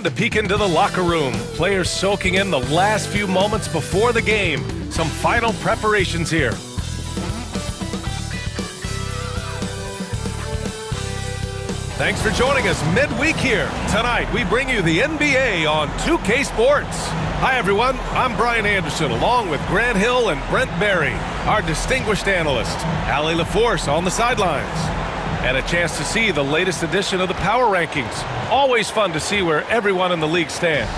To peek into the locker room, players soaking in the last few moments before the game. Some final preparations here. Thanks for joining us midweek here. Tonight, we bring you the NBA on 2K Sports. Hi, everyone. I'm Brian Anderson, along with Grant Hill and Brent Berry, our distinguished analyst, Allie LaForce on the sidelines. And a chance to see the latest edition of the Power Rankings. Always fun to see where everyone in the league stands.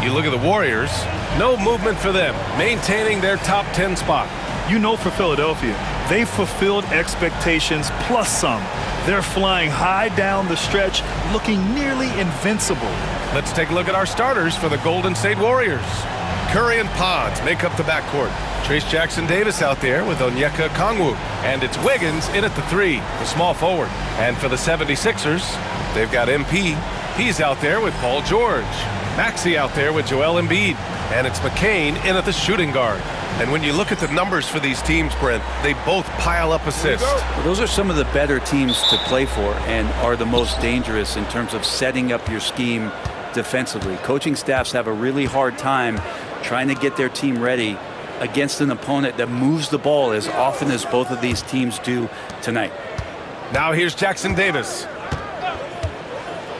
You look at the Warriors, no movement for them, maintaining their top 10 spot. You know, for Philadelphia, they fulfilled expectations plus some. They're flying high down the stretch, looking nearly invincible. Let's take a look at our starters for the Golden State Warriors. Curry and Pods make up the backcourt. Trace Jackson-Davis out there with Onyeka Okongwu. And it's Wiggins in at the 3, the small forward. And for the 76ers, they've got MP. He's out there with Paul George. Maxey out there with Joel Embiid. And it's McCain in at the shooting guard. And when you look at the numbers for these teams, Brent, they both pile up assists. Well, those are some of the better teams to play for and are the most dangerous in terms of setting up your scheme defensively. Coaching staffs have a really hard time trying to get their team ready against an opponent that moves the ball as often as both of these teams do tonight. Now here's Jackson-Davis.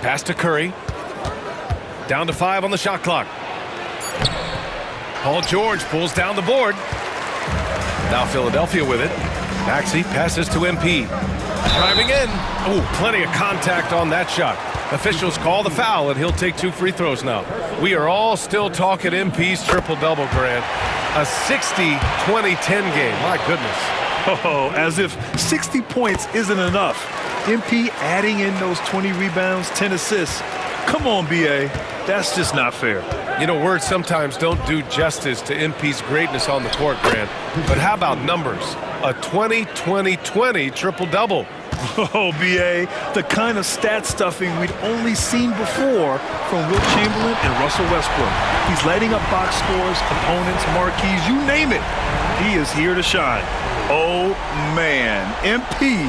Pass to Curry. Down to 5 on the shot clock. Paul George pulls down the board. Now Philadelphia with it. Maxey passes to MP. Driving in. Oh, plenty of contact on that shot. Officials call the foul, and he'll take 2 free throws now. We are all still talking MP's triple-double, Grant. A 60-20-10 game. My goodness. Oh, as if 60 points isn't enough. MP adding in those 20 rebounds, 10 assists. Come on, BA. That's just not fair. You know, words sometimes don't do justice to MP's greatness on the court, Grant. But how about numbers? A 20-20-20 triple-double. Oh, BA, the kind of stat stuffing we'd only seen before from Wilt Chamberlain and Russell Westbrook. He's lighting up box scores, opponents, marquees, you name it. He is here to shine. Oh, man, MP,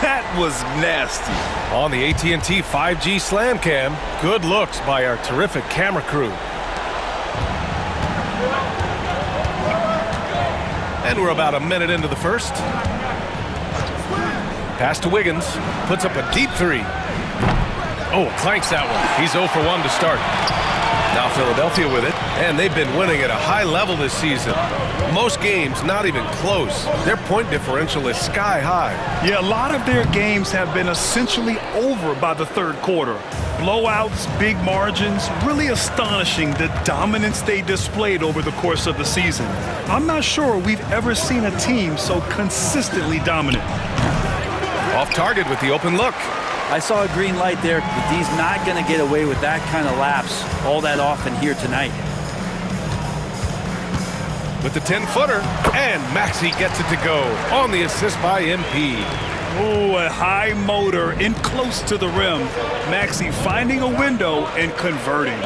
that was nasty. On the AT&T 5G Slam Cam, good looks by our terrific camera crew. And we're about a minute into the first. Pass to Wiggins, puts up a deep 3. Oh, clanks that one. He's 0 for 1 to start. Now Philadelphia with it, and they've been winning at a high level this season. Most games not even close. Their point differential is sky high. Yeah, a lot of their games have been essentially over by the third quarter. Blowouts, big margins, really astonishing the dominance they displayed over the course of the season. I'm not sure we've ever seen a team so consistently dominant. Off target with the open look. I saw a green light there, but he's not going to get away with that kind of lapse all that often here tonight. With the 10-footer, and Maxey gets it to go on the assist by MP. Oh, a high motor in close to the rim. Maxey finding a window and converting.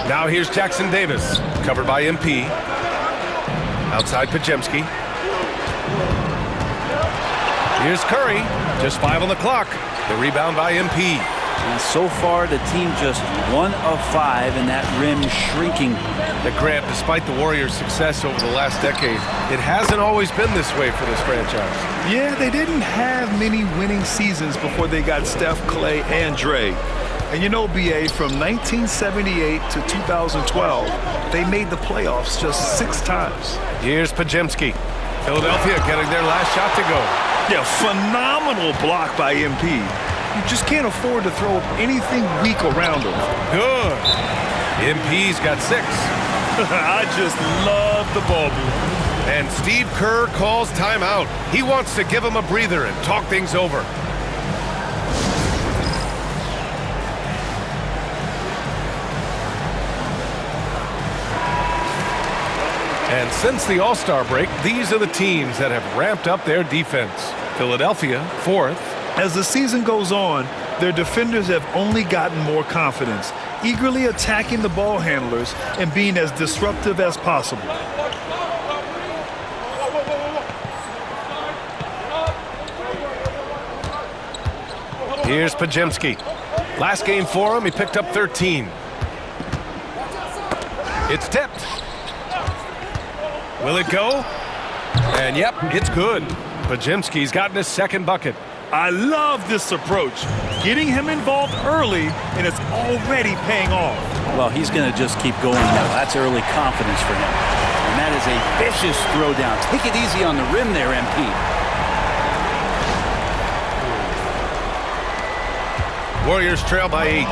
Now here's Jackson-Davis, covered by MP. Outside Podziemski. Here's Curry, just 5 on the clock. The rebound by MP. And so far, the team just 1 of 5, and that rim shrinking. The Grant, despite the Warriors' success over the last decade, it hasn't always been this way for this franchise. Yeah, they didn't have many winning seasons before they got Steph, Clay, and Dre. And you know, BA, from 1978 to 2012, they made the playoffs just 6 times. Here's Podziemski. Philadelphia getting their last shot to go. Yeah, phenomenal block by MP. You just can't afford to throw anything weak around him. Good. MP's got 6. I just love the ball movement. And Steve Kerr calls timeout. He wants to give him a breather and talk things over. And since the All-Star break, these are the teams that have ramped up their defense. Philadelphia, 4th. As the season goes on, their defenders have only gotten more confidence, eagerly attacking the ball handlers and being as disruptive as possible. Here's Pajemski. Last game for him, he picked up 13. It's tipped. Will it go? And yep, it's good. Pajemski's gotten his second bucket. I love this approach. Getting him involved early, and it's already paying off. Well, he's going to just keep going now. That's early confidence for him. And that is a vicious throwdown. Take it easy on the rim there, MP. Warriors trail by 8.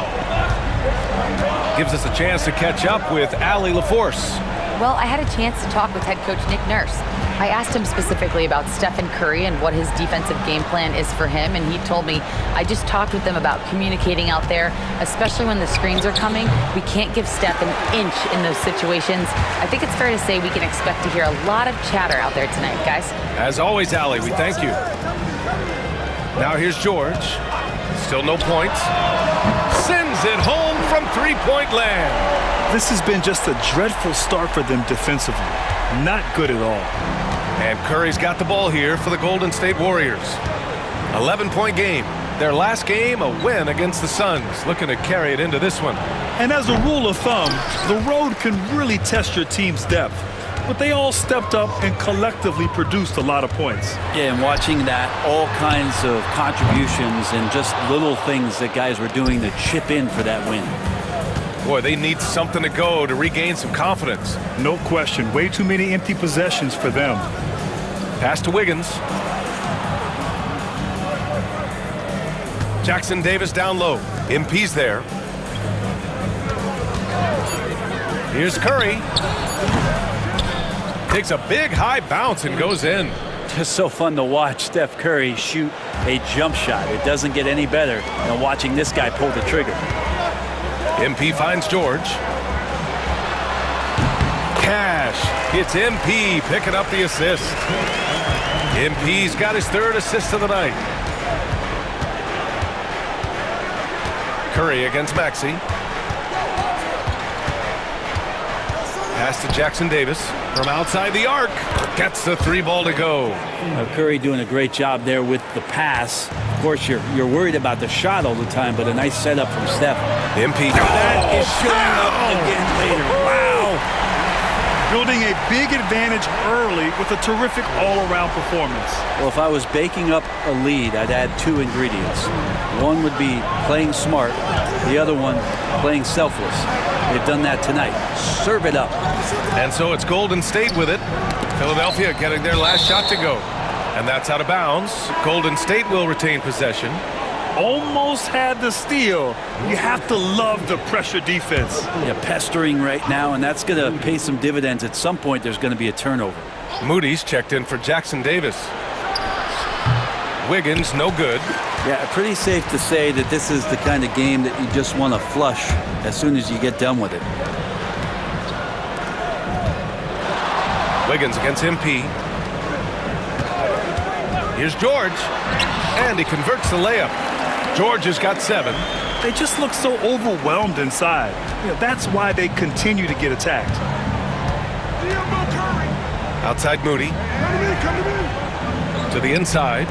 Gives us a chance to catch up with Allie LaForce. Well, I had a chance to talk with head coach Nick Nurse. I asked him specifically about Stephen Curry and what his defensive game plan is for him, and he told me, I just talked with them about communicating out there, especially when the screens are coming. We can't give Steph an inch in those situations. I think it's fair to say we can expect to hear a lot of chatter out there tonight, guys. As always, Allie, we thank you. Now here's George. Still no points. Sends it home from three-point land. This has been just a dreadful start for them defensively. Not good at all. And Curry's got the ball here for the Golden State Warriors. 11-point game. Their last game, a win against the Suns. Looking to carry it into this one. And as a rule of thumb, the road can really test your team's depth. But they all stepped up and collectively produced a lot of points. Yeah, and watching that, all kinds of contributions and just little things that guys were doing to chip in for that win. Boy, they need something to go to regain some confidence. No question. Way too many empty possessions for them. Pass to Wiggins. Jackson Davis down low. MP's there. Here's Curry. Takes a big high bounce and goes in. Just so fun to watch Steph Curry shoot a jump shot. It doesn't get any better than watching this guy pull the trigger. MP finds George. Cash. It's MP picking up the assist. MP's got his third assist of the night. Curry against Maxey. Pass to Jackson Davis from outside the arc. Gets the three ball to go. Curry doing a great job there with the pass. Of course, you're worried about the shot all the time, but a nice setup from Steph. MP. That is showing up again later. Wow. Building a big advantage early with a terrific all-around performance. Well, if I was baking up a lead, I'd add two ingredients. One would be playing smart. The other one, playing selfless. They've done that tonight. Serve it up. And so it's Golden State with it. Philadelphia getting their last shot to go. And that's out of bounds. Golden State will retain possession. Almost had the steal. You have to love the pressure defense. Yeah, pestering right now, and that's going to pay some dividends. At some point, there's going to be a turnover. Moody's checked in for Jackson Davis. Wiggins, no good. Yeah, pretty safe to say that this is the kind of game that you just want to flush as soon as you get done with it. Wiggins against MP. Here's George. And he converts the layup. George has got 7. They just look so overwhelmed inside. That's why they continue to get attacked. Outside Moody. To the inside.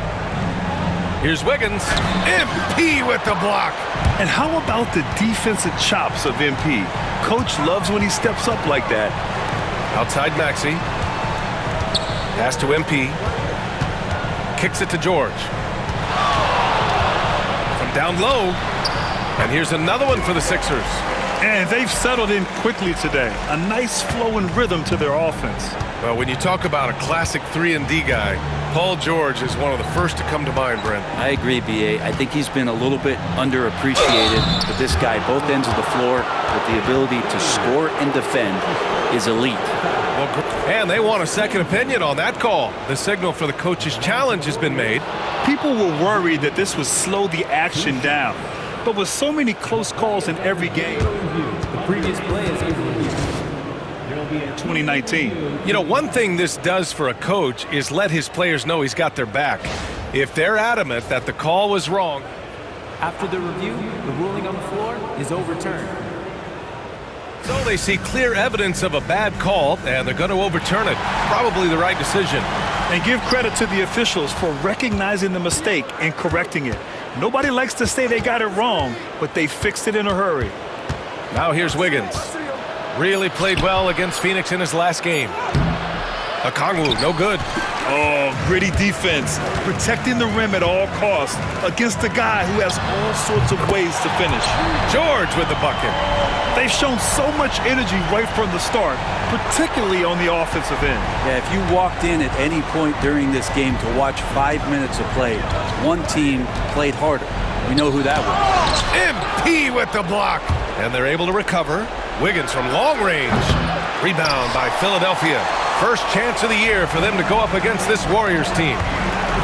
Here's Wiggins. MP with the block. And how about the defensive chops of MP? Coach loves when he steps up like that. Outside Maxey. Pass to MP. Kicks it to George. From down low. And here's another one for the Sixers. And they've settled in quickly today. A nice flow and rhythm to their offense. Well, when you talk about a classic 3-and-D guy, Paul George is one of the first to come to mind, Brent. I agree, B.A. I think he's been a little bit underappreciated, but this guy, both ends of the floor, with the ability to score and defend, is elite. And they want a second opinion on that call. The signal for the coach's challenge has been made. People were worried that this would slow the action down. But with so many close calls in every game, the previous play is in 2019. You know, one thing this does for a coach is let his players know he's got their back. If they're adamant that the call was wrong. After the review, the ruling on the floor is overturned. So they see clear evidence of a bad call, and they're going to overturn it. Probably the right decision. And give credit to the officials for recognizing the mistake and correcting it. Nobody likes to say they got it wrong, but they fixed it in a hurry. Now here's Wiggins. Really played well against Phoenix in his last game. Okongwu, no good. Oh, gritty defense. Protecting the rim at all costs against a guy who has all sorts of ways to finish. George with the bucket. They've shown so much energy right from the start, particularly on the offensive end. Yeah, if you walked in at any point during this game to watch 5 minutes of play, one team played harder. We know who that was. MP with the block. And they're able to recover. Wiggins from long range. Rebound by Philadelphia. First chance of the year for them to go up against this Warriors team.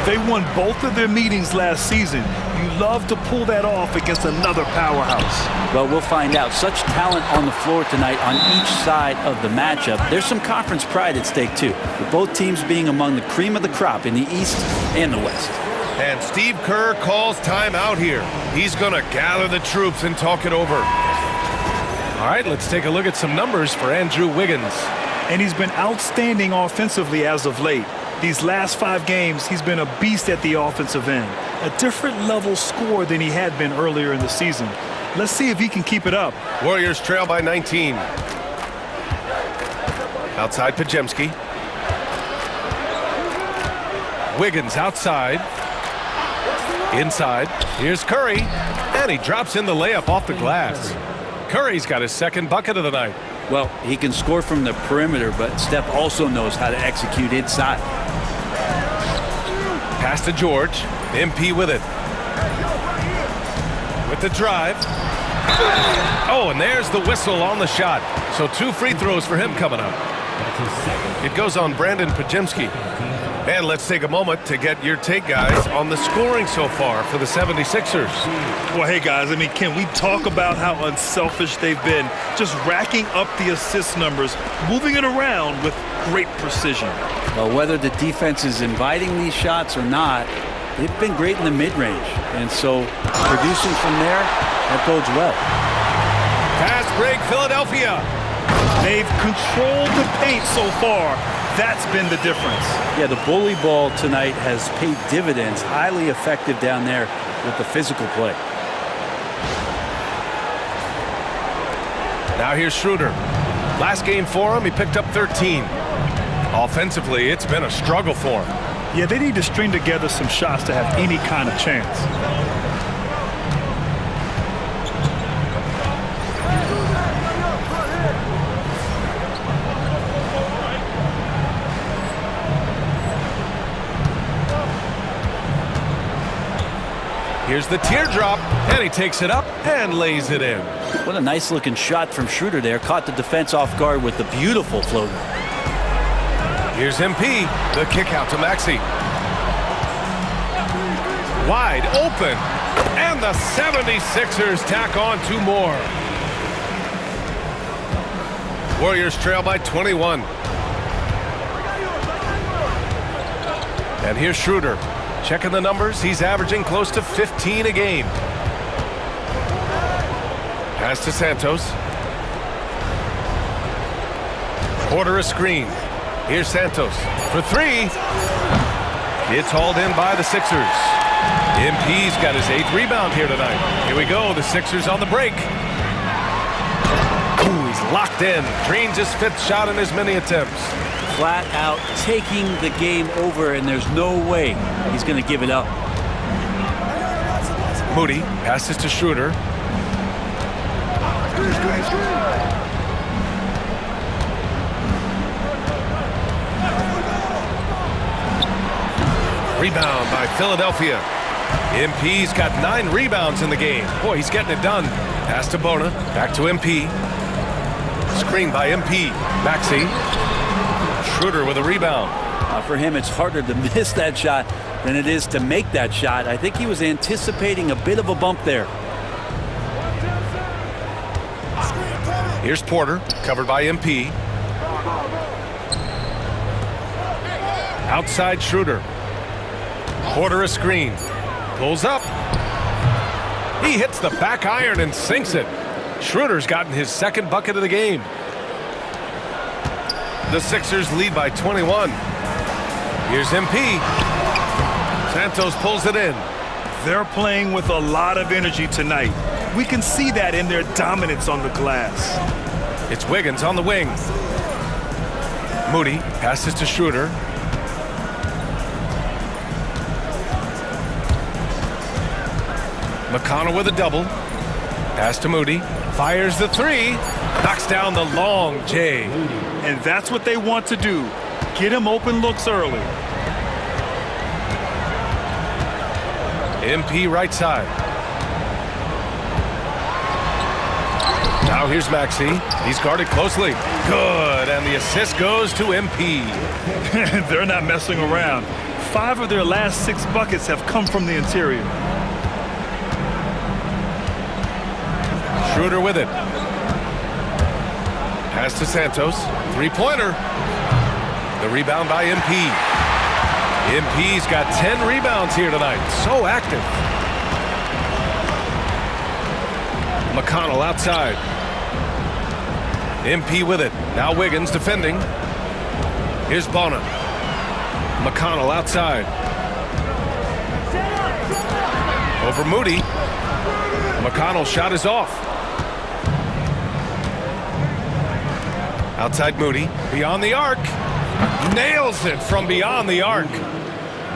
They won both of their meetings last season. You love to pull that off against another powerhouse. Well, we'll find out. Such talent on the floor tonight on each side of the matchup. There's some conference pride at stake, too, with both teams being among the cream of the crop in the East and the West. And Steve Kerr calls timeout here. He's going to gather the troops and talk it over. All right, let's take a look at some numbers for Andrew Wiggins. And he's been outstanding offensively as of late. These last 5 games, he's been a beast at the offensive end. A different level score than he had been earlier in the season. Let's see if he can keep it up. Warriors trail by 19. Outside Pajemski. Wiggins outside. Inside. Here's Curry. And he drops in the layup off the glass. Curry's got his second bucket of the night. Well, he can score from the perimeter, but Steph also knows how to execute inside. Pass to George. MP with it. With the drive. Oh, and there's the whistle on the shot. So 2 free throws for him coming up. It goes on Brandon Pajemski. And let's take a moment to get your take, guys, on the scoring so far for the 76ers. Well, hey, guys, I mean, can we talk about how unselfish they've been? Just racking up the assist numbers, moving it around with great precision. Well, whether the defense is inviting these shots or not, they've been great in the mid-range. And so producing from there, that bodes well. Fast break, Philadelphia. They've controlled the paint so far. That's been the difference. Yeah, the bully ball tonight has paid dividends. Highly effective down there with the physical play. Now here's Schroeder. Last game for him, he picked up 13. Offensively, it's been a struggle for him. Yeah, they need to string together some shots to have any kind of chance. Here's the teardrop, and he takes it up and lays it in. What a nice looking shot from Schroeder there. Caught the defense off guard with the beautiful floater. Here's MP, the kick out to Maxey. Wide open, and the 76ers tack on 2 more. Warriors trail by 21. And here's Schroeder. Checking the numbers, he's averaging close to 15 a game. Pass to Santos. Porter a screen. Here's Santos for 3. It's hauled in by the Sixers. MP's got his 8th rebound here tonight. Here we go, the Sixers on the break. Ooh, he's locked in. Drains his 5th shot in as many attempts. Flat out taking the game over, and there's no way he's going to give it up. Moody passes to Schroeder. Rebound by Philadelphia. MP's got 9 rebounds in the game. Boy, he's getting it done. Pass to Bona. Back to MP. Screen by MP. Maxey. Schroeder with a rebound. For him, it's harder to miss that shot than it is to make that shot. I think he was anticipating a bit of a bump there. Here's Porter, covered by MP. Outside Schroeder. Porter a screen. Pulls up. He hits the back iron and sinks it. Schroeder's gotten his 2nd bucket of the game. The Sixers lead by 21. Here's MP. Santos pulls it in. They're playing with a lot of energy tonight. We can see that in their dominance on the glass. It's Wiggins on the wing. Moody passes to Schroeder. McConnell with a double. Pass to Moody. Fires the three. Knocks down the long J. And that's what they want to do. Get him open looks early. MP right side. Now here's Maxey. He's guarded closely. Good, and the assist goes to MP. They're not messing around. 5 of their last 6 buckets have come from the interior. Schroeder with it. Pass to Santos. Three-pointer. The rebound by MP. MP's got 10 rebounds here tonight. So active. McConnell outside. MP with it. Now Wiggins defending. Here's Bona. McConnell outside. Over Moody. McConnell's shot is off. Outside Moody. Beyond the arc. Nails it from beyond the arc.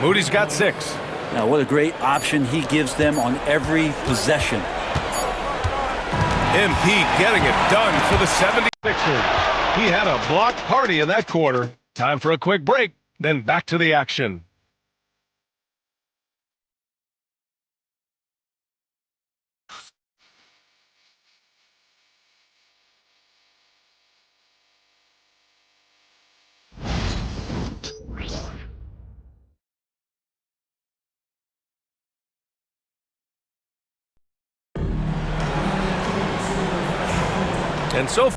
Moody's got 6. Now, what a great option he gives them on every possession. MP getting it done for the 76ers. He had a block party in that quarter. Time for a quick break, then back to the action. And so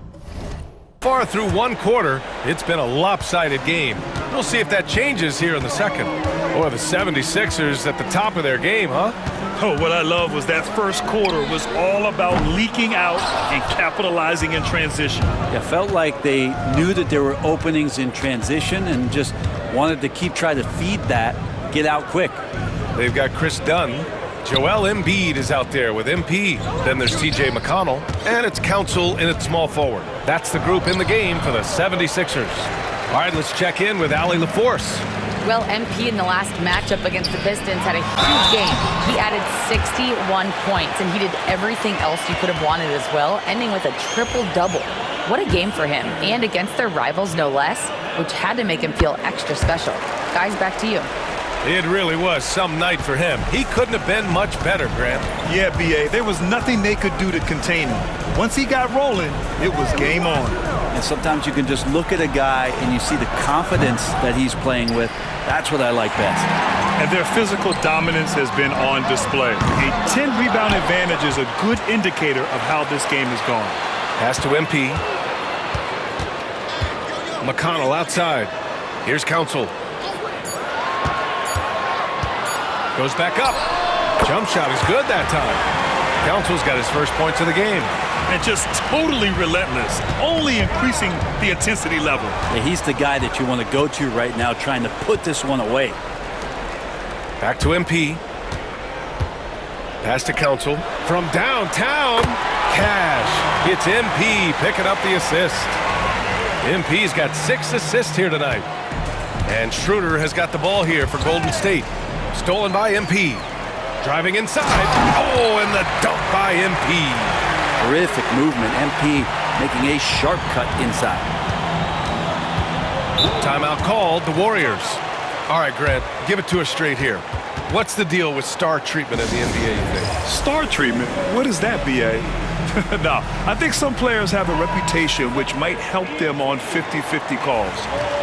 far through one quarter, it's been a lopsided game. We'll see if that changes here in the second. Boy, the 76ers at the top of their game, huh? Oh, what I love was that first quarter was all about leaking out and capitalizing in transition. It felt like they knew that there were openings in transition and just wanted to keep trying to feed that, get out quick. They've got Chris Dunn. Joel Embiid is out there with MP. Then there's TJ McConnell. And it's Council in at small forward. That's the group in the game for the 76ers. All right, let's check in with Allie LaForce. Well, MP in the last matchup against the Pistons had a huge game. He added 61 points, and he did everything else you could have wanted as well, ending with a triple-double. What a game for him, and against their rivals, no less, which had to make him feel extra special. Guys, back to you. It really was some night for him. He couldn't have been much better, Grant. Yeah, B.A., there was nothing they could do to contain him. Once he got rolling, it was game on. And sometimes you can just look at a guy and you see the confidence that he's playing with. That's what I like best. And their physical dominance has been on display. A 10-rebound advantage is a good indicator of how this game has gone. Pass to MP. McConnell outside. Here's Council. Goes back up. Jump shot is good that time. Council's got his first points of the game. And just totally relentless, only increasing the intensity level. Yeah, he's the guy that you want to go to right now, trying to put this one away. Back to MP. Pass to Council. From downtown, Cash. It's MP picking up the assist. MP's got 6 assists here tonight. And Schroeder has got the ball here for Golden State. Stolen by MP. Driving inside. Oh, and the dunk by MP. Terrific movement. MP making a sharp cut inside. Timeout called, the Warriors. All right, Grant, give it to us straight here. What's the deal with star treatment in the NBA, you think? Star treatment? What is that, B.A.? No, I think some players have a reputation which might help them on 50-50 calls.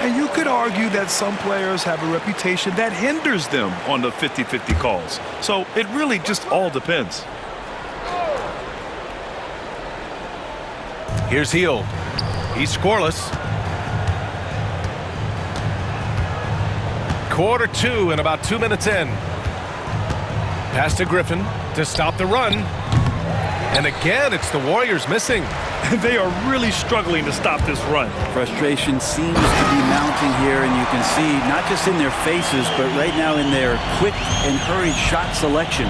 And you could argue that some players have a reputation that hinders them on the 50-50 calls. So it really just all depends. Here's Hield. He's scoreless. Quarter 2 and about 2 minutes in. Pass to Griffin to stop the run. And again, it's the Warriors missing. and they are really struggling to stop this run. Frustration seems to be mounting here, and you can see not just in their faces, but right now in their quick and hurried shot selection.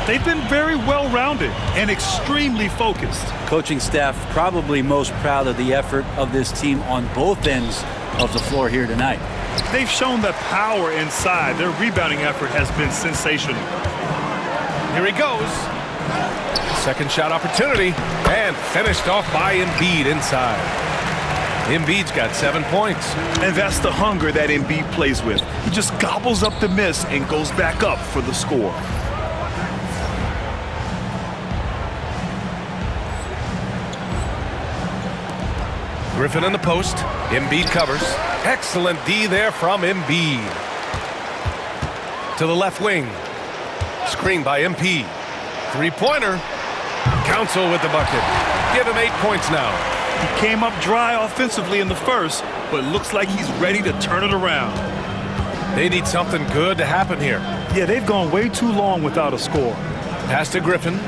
They've been very well-rounded and extremely focused. Coaching staff probably most proud of the effort of this team on both ends of the floor here tonight. They've shown that power inside. Their rebounding effort has been sensational. Here he goes. Second shot opportunity, and finished off by Embiid inside. Embiid's got 7 points. And that's the hunger that Embiid plays with. He just gobbles up the miss and goes back up for the score. Griffin in the post. Embiid covers. Excellent D there from Embiid. To the left wing. Screen by MP. Three-pointer. Council with the bucket. Give him 8 points now. He came up dry offensively in the first, but looks like he's ready to turn it around. They need something good to happen here. Yeah, they've gone way too long without a score. Pass to Griffin.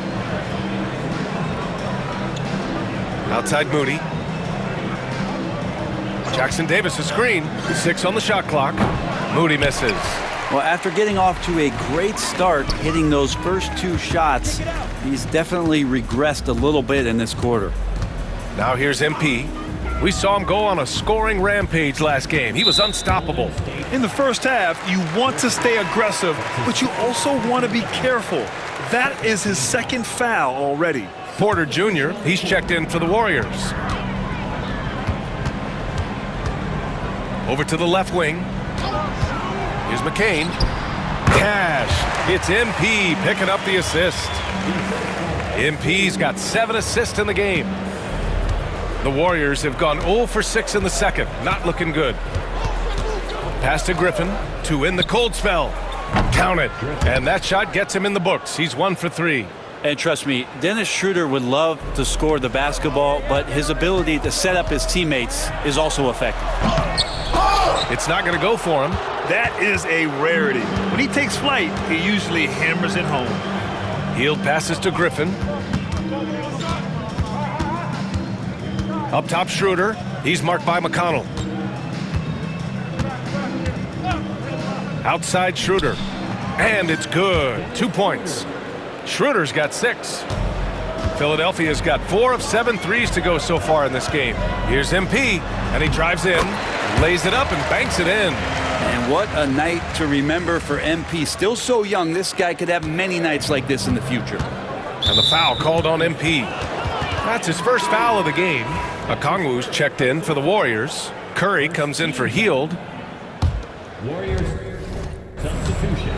Outside Moody. Jackson Davis a screen. 6 on the shot clock. Moody misses. Well, after getting off to a great start, hitting those first 2 shots, he's definitely regressed a little bit in this quarter. Now here's MP. We saw him go on a scoring rampage last game. He was unstoppable. In the first half, you want to stay aggressive, but you also want to be careful. That is his second foul already. Porter Jr., he's checked in for the Warriors. Over to the left wing. Here's McCain. Cash. It's MP picking up the assist. MP's got 7 assists in the game. The Warriors have gone 0 for 6 in the second. Not looking good. Pass to Griffin to end the cold spell. Count it. And that shot gets him in the books. He's 1 for 3. And trust me, Dennis Schroeder would love to score the basketball, but his ability to set up his teammates is also effective. It's not going to go for him. That is a rarity. When he takes flight, he usually hammers it home. Healed passes to Griffin. Up top, Schroeder. He's marked by McConnell. Outside, Schroeder. And it's good. 2 points. Schroeder's got 6. Philadelphia's got 4 of 7 threes to go so far in this game. Here's MP, and he drives in, lays it up, and banks it in. And what a night to remember for MP. Still so young, this guy could have many nights like this in the future. And the foul called on MP. That's his first foul of the game. Okongwu's checked in for the Warriors. Curry comes in for Heald. Warriors substitution.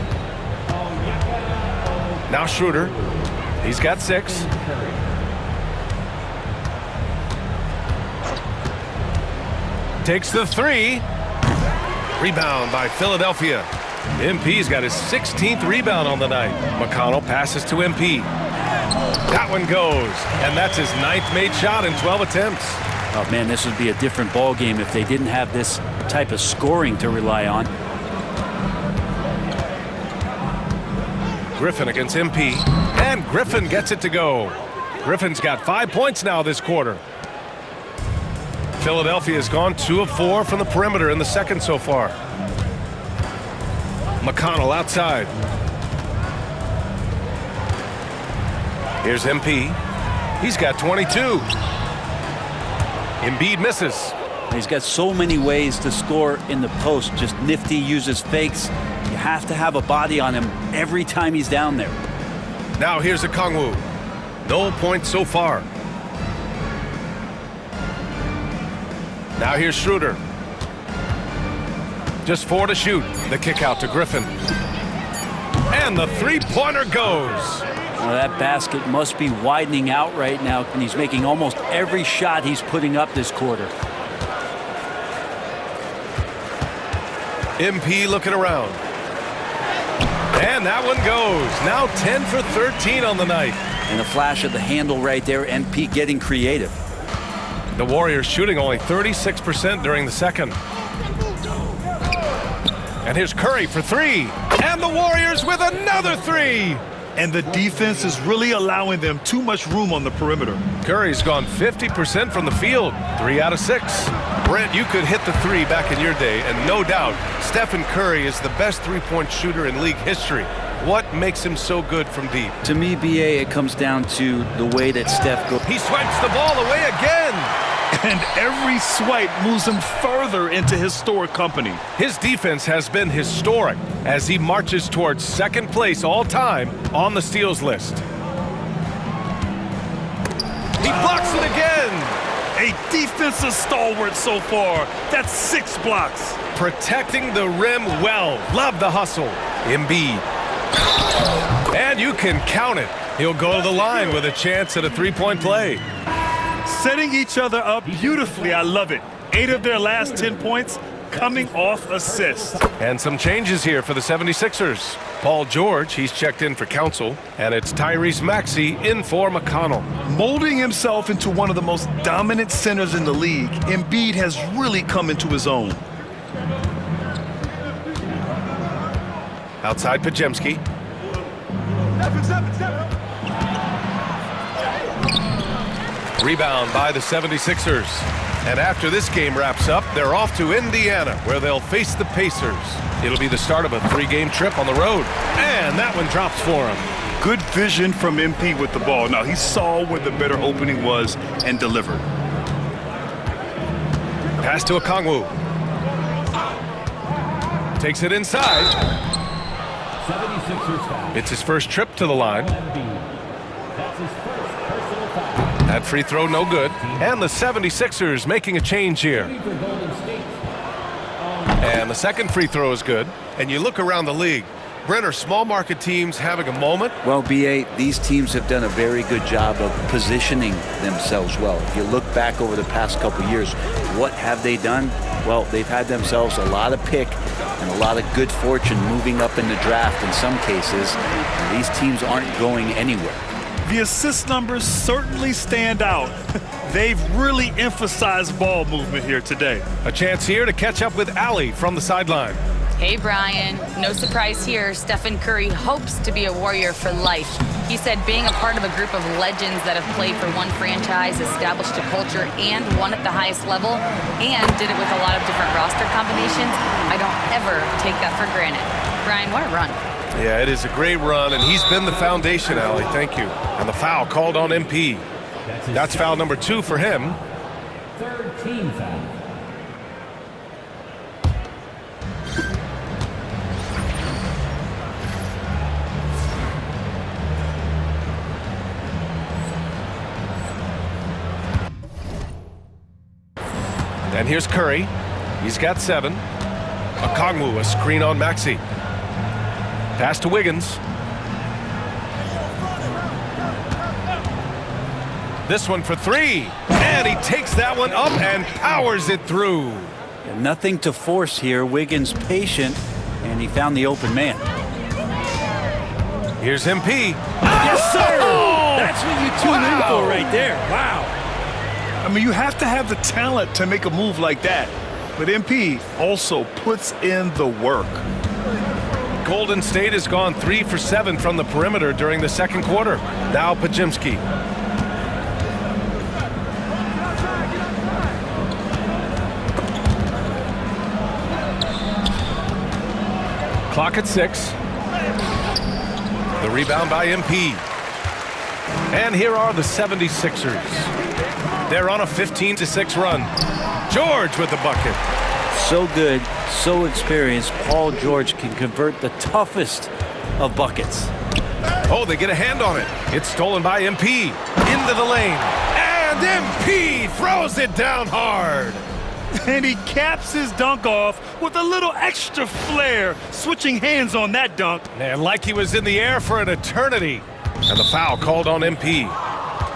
Now Schroeder. He's got 6. Takes the 3. Rebound by Philadelphia. MP's got his 16th rebound on the night. McConnell passes to MP. That one goes, and that's his 9th made shot in 12 attempts. Oh man, this would be a different ball game if they didn't have this type of scoring to rely on. Griffin against MP, and Griffin gets it to go. Griffin's got 5 points now this quarter. Philadelphia's gone 2 of 4 from the perimeter in the second so far. McConnell outside. Here's MP. He's got 22. Embiid misses. He's got so many ways to score in the post. Just nifty, uses fakes. You have to have a body on him every time he's down there. Now here's Okongwu. No points so far. Now here's Schroeder. Just 4 to shoot. The kick out to Griffin. And the three-pointer goes. Well, that basket must be widening out right now, and he's making almost every shot he's putting up this quarter. MP looking around. And that one goes. Now 10 for 13 on the night. And a flash of the handle right there, MP getting creative. The Warriors shooting only 36% during the second. And here's Curry for 3. And the Warriors with another 3. And the defense is really allowing them too much room on the perimeter. Curry's gone 50% from the field, 3 out of 6. Brent, you could hit the 3 back in your day, and no doubt, Stephen Curry is the best three-point shooter in league history. What makes him so good from deep? To me, BA, it comes down to the way that Steph goes. He swipes the ball away again. And every swipe moves him further into historic company. His defense has been historic as he marches towards second place all-time on the steals list. He blocks it again. A defensive stalwart so far. That's 6 blocks. Protecting the rim well. Love the hustle. Embiid. And you can count it. He'll go to the line with a chance at a three-point play. Setting each other up beautifully. I love it. 8 of their last 10 points coming off assists. And some changes here for the 76ers. Paul George, he's checked in for Council, and it's Tyrese Maxey in for McConnell. Molding himself into one of the most dominant centers in the league, Embiid has really come into his own. Outside Pajemski. Rebound by the 76ers. And after this game wraps up, they're off to Indiana, where they'll face the Pacers. It'll be the start of a 3-game trip on the road. And that one drops for him. Good vision from MP with the ball. Now, he saw where the better opening was and delivered. Pass to Okongwu. Takes it inside. 76ers foul. It's his first trip to the line. That's his first personal foul. That free throw no good. And the 76ers making a change here. For Golden State. And the second free throw is good. And you look around the league. Brent, are small market teams having a moment? Well, BA, these teams have done a very good job of positioning themselves well. If you look back over the past couple years, what have they done? Well, they've had themselves a lot of pick and a lot of good fortune moving up in the draft in some cases. And these teams aren't going anywhere. The assist numbers certainly stand out. They've really emphasized ball movement here today. A chance here to catch up with Allie from the sideline. Hey, Brian. No surprise here. Stephen Curry hopes to be a Warrior for life. He said being a part of a group of legends that have played for one franchise, established a culture, and won at the highest level, and did it with a lot of different roster combinations, I don't ever take that for granted. Brian, what a run. Yeah, it is a great run, and he's been the foundation, Allie. Thank you. And the foul called on MP. That's foul number 2 for him. Third team foul. And here's Curry. He's got 7. Okongwu, a screen on Maxey. Pass to Wiggins. This one for 3. And he takes that one up and powers it through. And nothing to force here. Wiggins patient, and he found the open man. Here's MP. Yes, sir! Oh! That's what you tune in for right there. Wow. I mean, you have to have the talent to make a move like that. But MP also puts in the work. Golden State has gone 3 for 7 from the perimeter during the second quarter. Now Pajemski. Clock at 6. The rebound by MP. And here are the 76ers. They're on a 15-6 run. George with the bucket. So good, so experienced. Paul George can convert the toughest of buckets. Oh, they get a hand on it. It's stolen by MP. Into the lane. And MP throws it down hard. And he caps his dunk off with a little extra flair, switching hands on that dunk. And like he was in the air for an eternity. And the foul called on MP.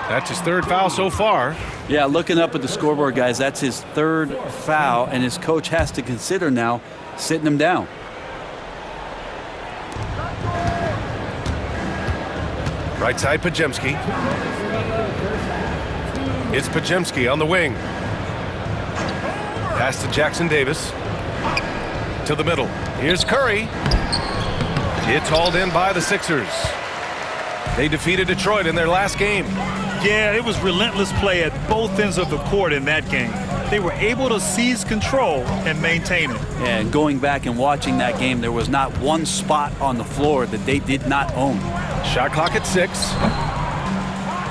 That's his 3rd foul so far. Yeah, looking up at the scoreboard, guys, that's his 3rd foul, and his coach has to consider now sitting him down. Right side, Pajemski. It's Pajemski on the wing. Pass to Jackson Davis. To the middle. Here's Curry. It's hauled in by the Sixers. They defeated Detroit in their last game. Yeah, it was relentless play at both ends of the court in that game. They were able to seize control and maintain it. And going back and watching that game, there was not one spot on the floor that they did not own. Shot clock at 6.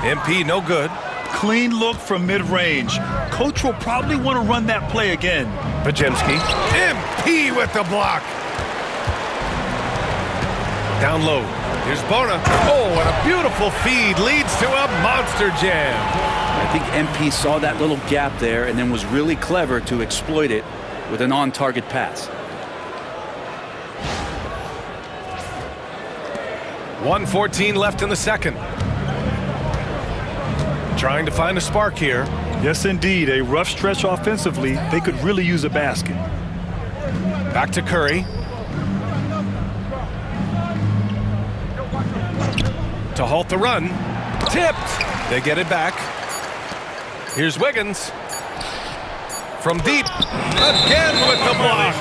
MP no good. Clean look from mid-range. Coach will probably want to run that play again. Pajemski. MP with the block. Down low. Here's Bona. Oh, and a beautiful feed leads to a monster jam. I think MP saw that little gap there and then was really clever to exploit it with an on-target pass. 1:14 left in the second. Trying to find a spark here. Yes, indeed. A rough stretch offensively. They could really use a basket. Back to Curry. To halt the run. Tipped. They get it back. Here's Wiggins. From deep. Again with the block.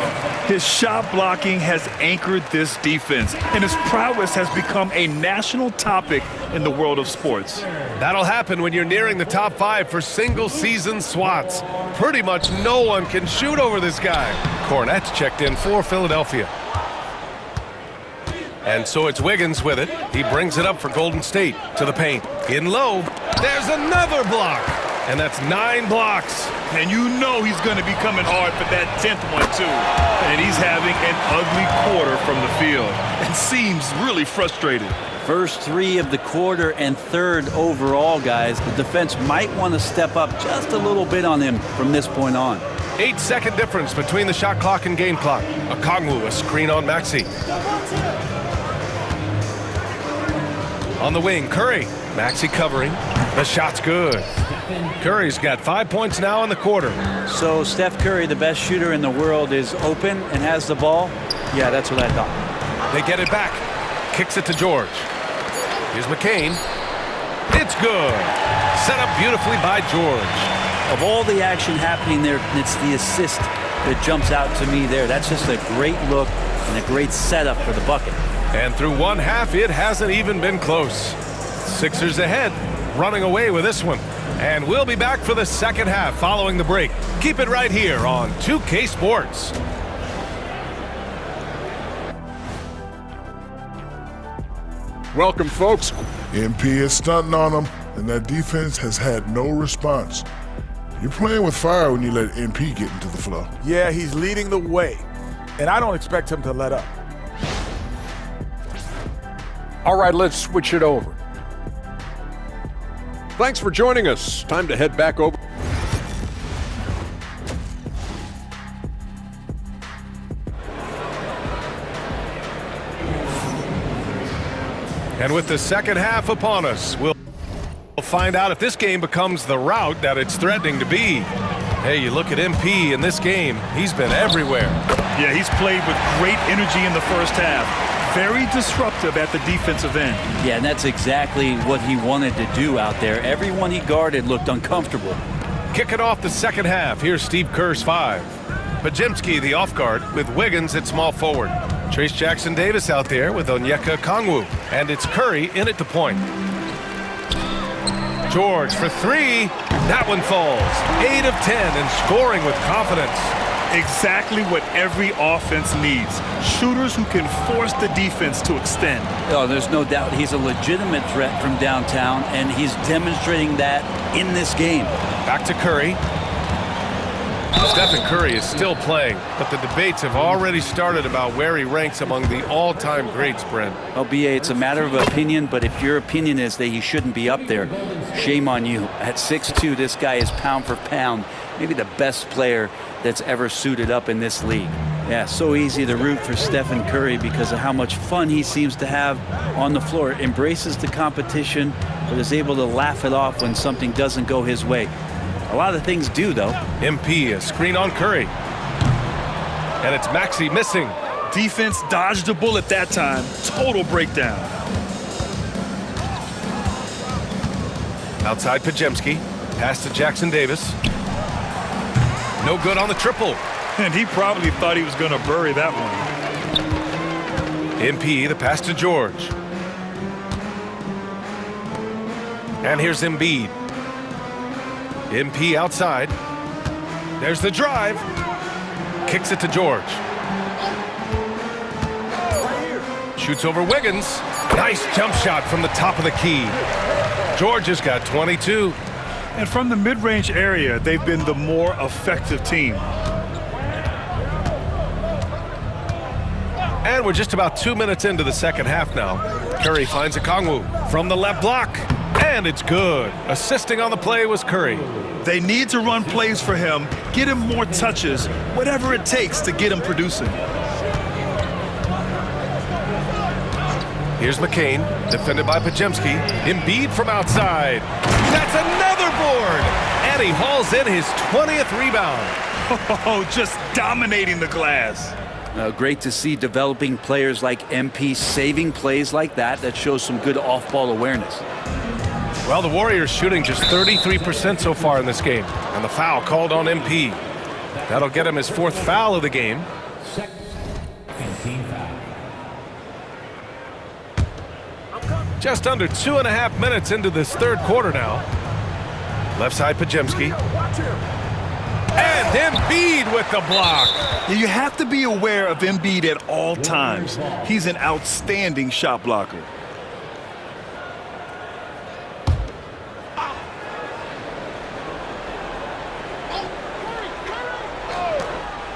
His shot blocking has anchored this defense, and his prowess has become a national topic in the world of sports. That'll happen when you're nearing the top 5 for single-season swats. Pretty much no one can shoot over this guy. Cornette's checked in for Philadelphia. And so it's Wiggins with it. He brings it up for Golden State to the paint. In low, there's another block. And that's 9 blocks. And you know he's going to be coming hard for that 10th one, too. And he's having an ugly quarter from the field. And seems really frustrated. First 3 of the quarter and 3rd overall, guys. The defense might want to step up just a little bit on him from this point on. 8-second difference between the shot clock and game clock. Okongwu, a screen on Maxey. On the wing, Curry. Maxey covering. The shot's good. Curry's got 5 points now in the quarter. So Steph Curry, the best shooter in the world, is open and has the ball? Yeah, that's what I thought. They get it back. Kicks it to George. Here's McCain. It's good. Set up beautifully by George. Of all the action happening there, it's the assist that jumps out to me there. That's just a great look and a great setup for the bucket. And through one half, it hasn't even been close. Sixers ahead, running away with this one. And we'll be back for the second half following the break. Keep it right here on 2K Sports. Welcome, folks. MP is stunting on them, and that defense has had no response. You're playing with fire when you let MP get into the flow. Yeah, he's leading the way, and I don't expect him to let up. All right, let's switch it over. Thanks for joining us. Time to head back over. And with the second half upon us, we'll find out if this game becomes the rout that it's threatening to be. Hey, you look at MP in this game, he's been everywhere. Yeah, he's played with great energy in the first half. Very disruptive at the defensive end. Yeah, and that's exactly what he wanted to do out there. Everyone he guarded looked uncomfortable. Kicking off the second half, here's Steve Kerr's 5. Pajemski, the off guard, with Wiggins at small forward. Trace Jackson-Davis out there with Onyeka Okongwu. And it's Curry in at the point. George for 3. That one falls. 8 of 10 and scoring with confidence. Exactly what every offense needs. Shooters who can force the defense to extend. Oh, there's no doubt he's a legitimate threat from downtown, and he's demonstrating that in this game. Back to Curry. Stephen Curry is still playing, but the debates have already started about where he ranks among the all-time greats, Brent. Oh, BA, it's a matter of opinion, but if your opinion is that he shouldn't be up there, shame on you. At 6'2", this guy is pound for pound, maybe the best player that's ever suited up in this league. Yeah, so easy to root for Stephen Curry because of how much fun he seems to have on the floor. Embraces the competition, but is able to laugh it off when something doesn't go his way. A lot of things do, though. MP, a screen on Curry. And it's Maxey missing. Defense dodged a bullet that time. Total breakdown. Outside Pajemski. Pass to Jackson-Davis. No good on the triple. And he probably thought he was going to bury that one. MP, the pass to George. And here's Embiid. MP outside. There's the drive. Kicks it to George. Shoots over Wiggins. Nice jump shot from the top of the key. George has got 22. And from the mid-range area, they've been the more effective team. And we're just about 2 minutes into the second half now. Curry finds Okongwu from the left block. And it's good. Assisting on the play was Curry. They need to run plays for him, get him more touches, whatever it takes to get him producing. Here's McCain, defended by Podziemski. Embiid from outside. That's another board! And he hauls in his 20th rebound. Oh, just dominating the glass. Great to see developing players like MP saving plays like that. That shows some good off-ball awareness. Well, the Warriors shooting just 33% so far in this game. And the foul called on MP. That'll get him his 4th foul of the game. Just under 2.5 minutes into this third quarter now. Left side Podziemski. And Embiid with the block. You have to be aware of Embiid at all times. He's an outstanding shot blocker.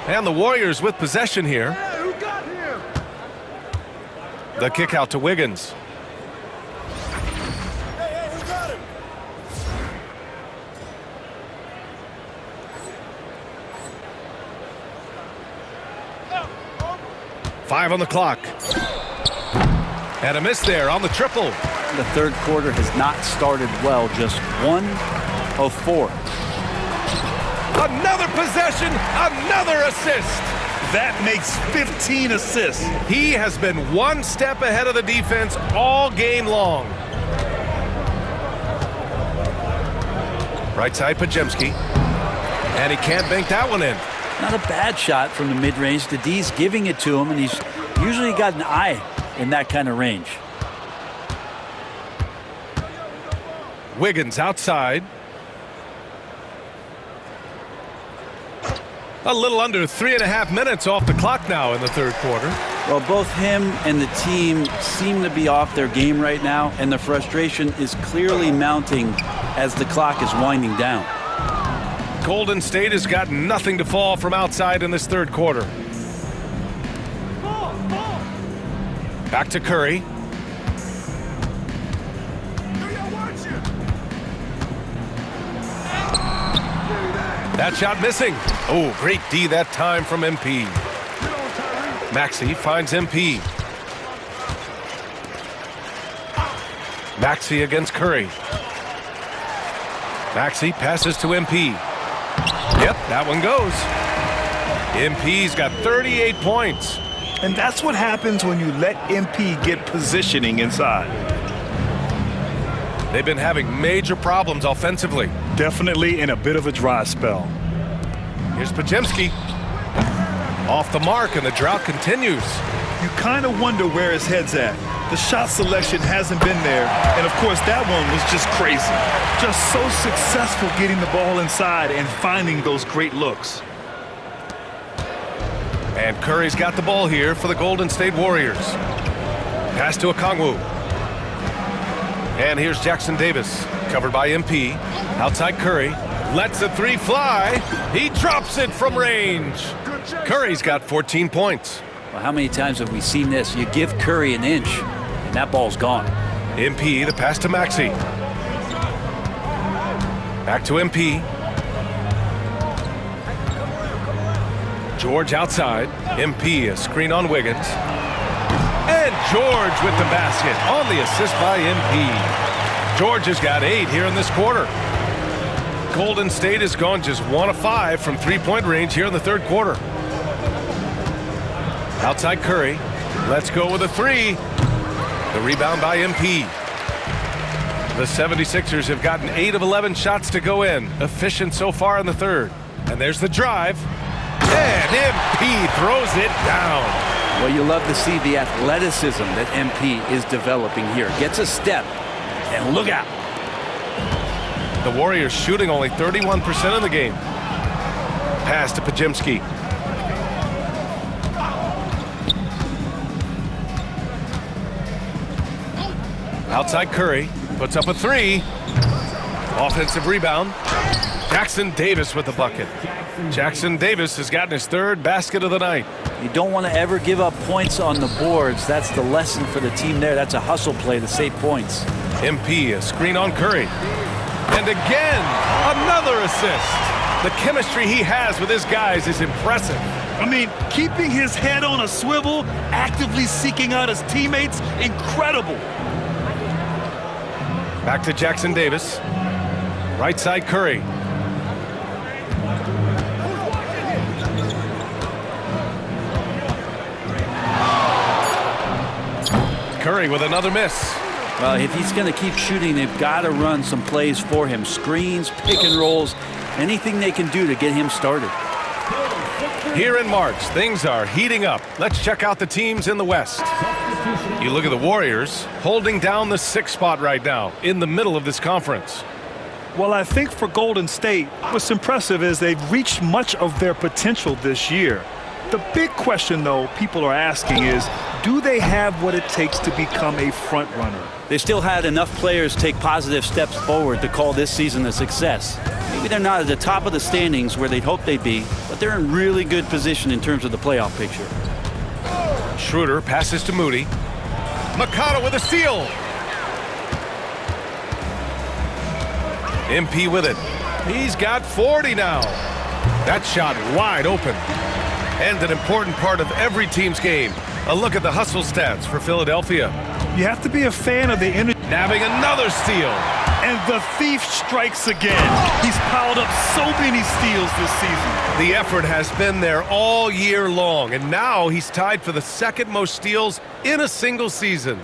And the Warriors with possession here. The kick out to Wiggins. Five on the clock. And a miss there on the triple. The third quarter has not started well, just 1 of 4. Another possession, another assist. That makes 15 assists. He has been one step ahead of the defense all game long. Right side Podziemski. And he can't bank that one in. Not a bad shot from the mid-range. The D's giving it to him, and he's usually got an eye in that kind of range. Wiggins outside. A little under 3.5 minutes off the clock now in the third quarter. Well, both him and the team seem to be off their game right now, and the frustration is clearly mounting as the clock is winding down. Golden State has got nothing to fall from outside in this third quarter. Back to Curry. That shot missing. Oh, great D that time from MP. Maxey finds MP. Maxey against Curry. Maxey passes to MP. Yep, that one goes. MP's got 38 points. And that's what happens when you let MP get positioning inside. They've been having major problems offensively. Definitely in a bit of a dry spell. Here's Podziemski. Off the mark, and the drought continues. You kind of wonder where his head's at. The shot selection hasn't been there, and of course that one was just crazy. Just so successful getting the ball inside and finding those great looks. And Curry's got the ball here for the Golden State Warriors. Pass to Okongwu. And here's Jackson Davis, covered by MP. Outside Curry, lets the three fly. He drops it from range. Curry's got 14 points. Well, how many times have we seen this? You give Curry an inch, and that ball's gone. MP, the pass to Maxey. Back to MP. George outside. MP, a screen on Wiggins. And George with the basket on the assist by MP. George has got 8 here in this quarter. Golden State has gone just 1 of 5 from three-point range here in the third quarter. Outside Curry. Let's go with a 3. The rebound by MP. The 76ers have gotten 8 of 11 shots to go in. Efficient so far in the third. And there's the drive. And MP throws it down. Well, you love to see the athleticism that MP is developing here. Gets a step, and look out. The Warriors shooting only 31% in the game. Pass to Pajimski. Outside Curry, puts up a three. Offensive rebound. Jackson Davis with the bucket. Jackson Davis has gotten his third basket of the night. You don't want to ever give up points on the boards. That's the lesson for the team there. That's a hustle play to save points. MP, a screen on Curry. And again, another assist. The chemistry he has with his guys is impressive. I mean, keeping his head on a swivel, actively seeking out his teammates, incredible. Back to Jackson Davis. Right side Curry. Curry with another miss. Well, if he's going to keep shooting, they've got to run some plays for him. Screens, pick and rolls, anything they can do to get him started. Here in March, things are heating up. Let's check out the teams in the West. You look at the Warriors holding down the 6th spot right now in the middle of this conference. Well, I think for Golden State, what's impressive is they've reached much of their potential this year. The big question, though, people are asking is, do they have what it takes to become a front runner? They still had enough players take positive steps forward to call this season a success. Maybe they're not at the top of the standings where they'd hope they'd be, but they're in really good position in terms of the playoff picture. Schroeder passes to Moody. McConnell with a steal. MP with it. He's got 40 now. That shot wide open. And an important part of every team's game. A look at the hustle stats for Philadelphia. You have to be a fan of the energy. Nabbing another steal. And the thief strikes again. He's piled up so many steals this season. The effort has been there all year long, and now he's tied for the second most steals in a single season.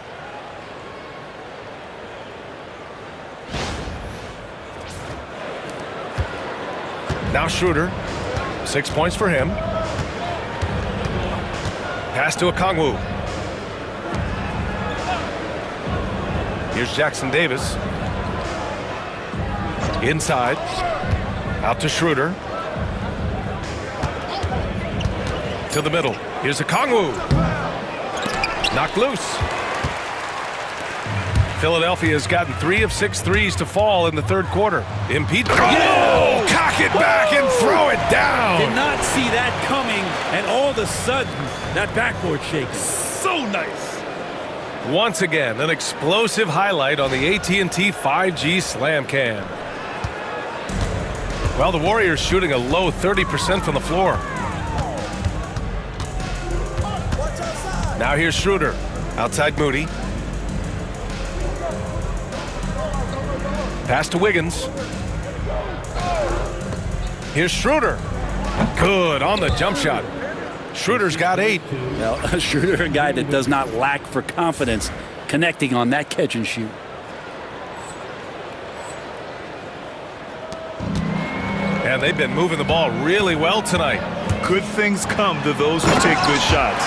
Now Schroeder, 6 points for him. Pass to Okongwu. Here's Jackson Davis. Inside. Out to Schroeder. To the middle. Here's Okongwu. Knocked loose. Philadelphia has gotten 3 of 6 threes to fall in the third quarter. Impede. Oh! Cock it back and throw it down. Did not see that coming, and all of a sudden, that backboard shakes. So nice. Once again, an explosive highlight on the AT&T 5G Slam Cam. Well, the Warriors shooting a low 30% from the floor. Now here's Schroeder. Outside Moody. Pass to Wiggins. Here's Schroeder. Good on the jump shot. Schroeder's got 8. Well, Schroeder, a guy that does not lack for confidence, connecting on that catch and shoot. And they've been moving the ball really well tonight. Good things come to those who take good shots.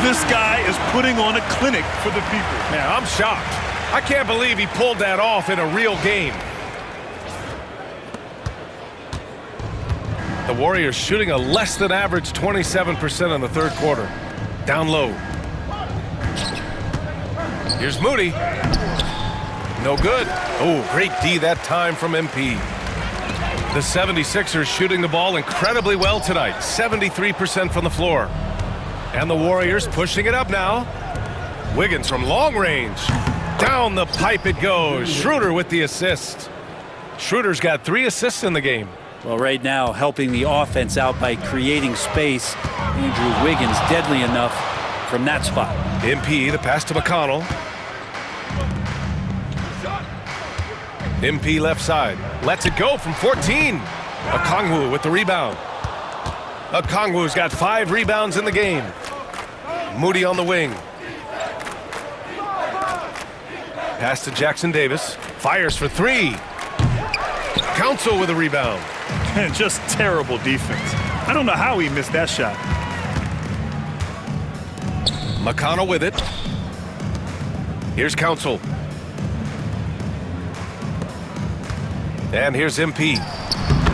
This guy is putting on a clinic for the people. Man, I'm shocked. I can't believe he pulled that off in a real game. The Warriors shooting a less than average 27% in the third quarter. Down low. Here's Moody. No good. Oh, great D that time from MP. The 76ers shooting the ball incredibly well tonight. 73% from the floor. And the Warriors pushing it up now. Wiggins from long range. Down the pipe it goes. Schroeder with the assist. Schroeder's got 3 assists in the game. Well, right now, helping the offense out by creating space. Andrew Wiggins deadly enough from that spot. MP, the pass to McConnell. MP left side. Lets it go from 14. Okongwu with the rebound. Okongwu's got 5 rebounds in the game. Moody on the wing. Pass to Jackson Davis. Fires for 3. Council with a rebound. And just terrible defense. I don't know how he missed that shot. McConnell with it. Here's Council. And here's MP.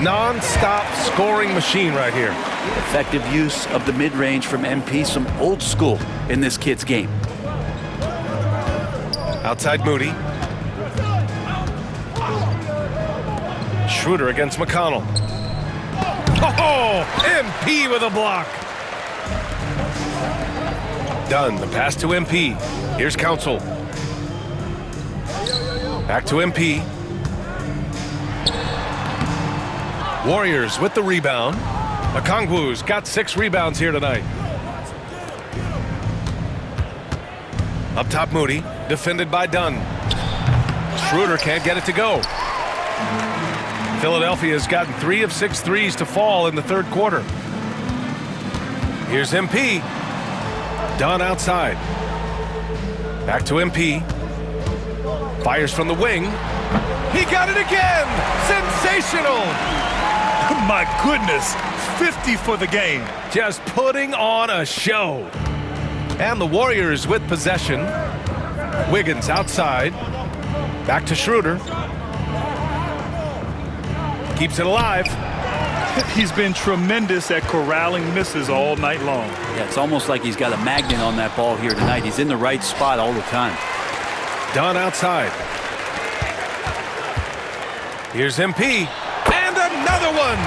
Non-stop scoring machine right here. Effective use of the mid-range from MP. Some old school in this kid's game. Outside Moody. Schroeder against McConnell. Oh, MP with a block. Dunn, the pass to MP. Here's Council. Back to MP. Warriors with the rebound. Okongwu's got 6 rebounds here tonight. Up top Moody, defended by Dunn. Schroeder can't get it to go. Philadelphia has gotten 3 of 6 threes to fall in the third quarter. Here's MP. Dunn outside. Back to MP. Fires from the wing. He got it again! Sensational! My goodness, 50 for the game. Just putting on a show. And the Warriors with possession. Wiggins outside. Back to Schroeder. Keeps it alive. He's been tremendous at corralling misses all night long. Yeah, it's almost like he's got a magnet on that ball here tonight. He's in the right spot all the time. Dunn outside. Here's MP. And another one!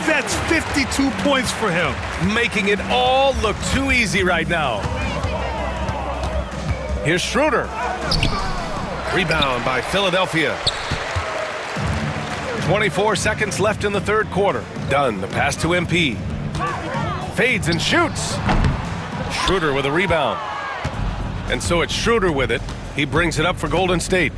That's 52 points for him. Making it all look too easy right now. Here's Schroeder. Rebound by Philadelphia. 24 seconds left in the third quarter. Dunn, the pass to MP. Fades and shoots. Schroeder with a rebound. And so it's Schroeder with it. He brings it up for Golden State.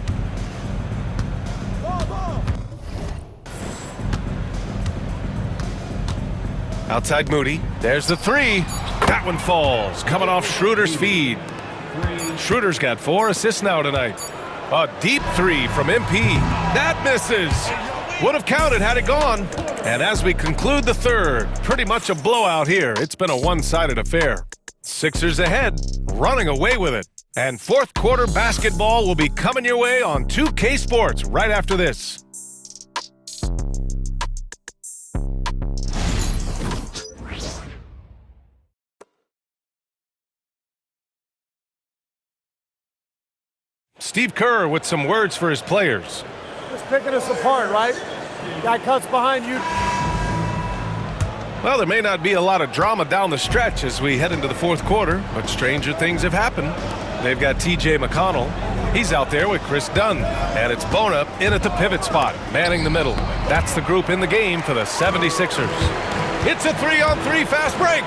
Outside Moody. There's the 3. That one falls. Coming off Schroeder's feed. Schroeder's got 4 assists now tonight. A deep 3 from MP. That misses. Would have counted had it gone. And as we conclude the third, pretty much a blowout here. It's been a one-sided affair. Sixers ahead, running away with it. And fourth quarter basketball will be coming your way on 2K Sports right after this. Steve Kerr with some words for his players. Just picking us apart, right? Guy cuts behind you. Well, there may not be a lot of drama down the stretch as we head into the fourth quarter, but stranger things have happened. They've got TJ McConnell. He's out there with Chris Dunn. And it's Bona in at the pivot spot, manning the middle. That's the group in the game for the 76ers. It's a 3-on-3 fast break.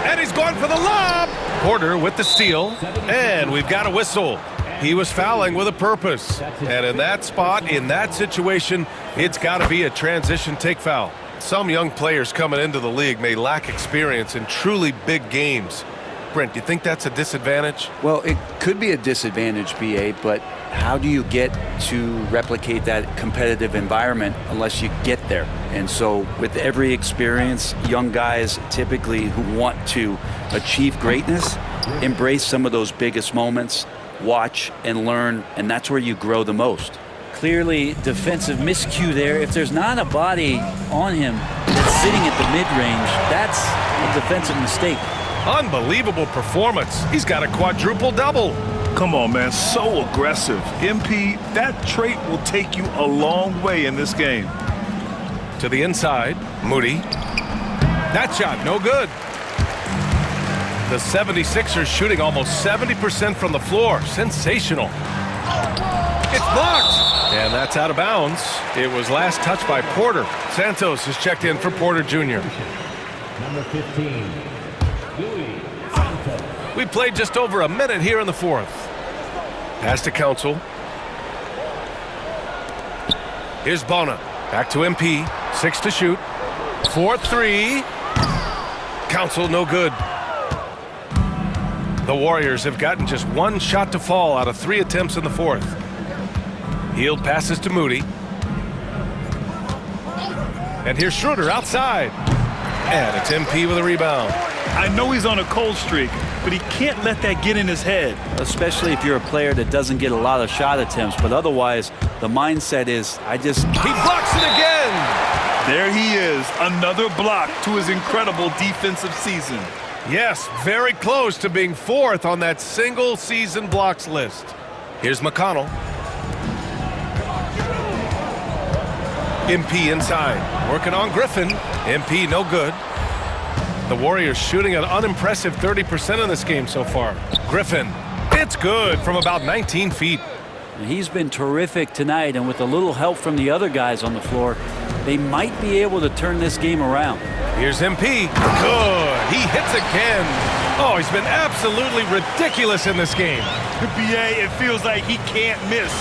And he's going for the lob. Porter with the steal. And we've got a whistle. He was fouling with a purpose. And in that spot, in that situation, it's got to be a transition take foul. Some young players coming into the league may lack experience in truly big games. Brent, do you think that's a disadvantage? Well, it could be a disadvantage, BA, but how do you get to replicate that competitive environment unless you get there? And so with every experience, young guys typically who want to achieve greatness, embrace some of those biggest moments, watch and learn, and that's where you grow the most. Clearly defensive miscue there. If there's not a body on him that's sitting at the mid-range, that's a defensive mistake. Unbelievable performance. He's got a quadruple-double. Come on, man, so aggressive. MP, that trait will take you a long way in this game. To the inside, Moody. That shot, no good. The 76ers shooting almost 70% from the floor. Sensational. It's blocked. And that's out of bounds. It was last touched by Porter. Santos is checked in for Porter Jr. Number 15. We played just over a minute here in the fourth. Pass to Council. Here's Bona. Back to MP. 6 to shoot. 4-3. Council no good. The Warriors have gotten just 1 shot to fall out of 3 attempts in the fourth. Healed passes to Moody. And here's Schroeder outside. And it's MP with a rebound. I know he's on a cold streak, but he can't let that get in his head. Especially if you're a player that doesn't get a lot of shot attempts, but otherwise the mindset is, He blocks it again! There he is, another block to his incredible defensive season. Yes, very close to being 4th on that single season blocks list. Here's McConnell. MP inside, working on Griffin. MP no good. The Warriors shooting an unimpressive 30% in this game so far. Griffin, it's good from about 19 feet. he's been terrific tonight, and with a little help from the other guys on the floor, they might be able to turn this game around. Here's MP. Good. He hits again. Oh, he's been absolutely ridiculous in this game. BA, it feels like he can't miss.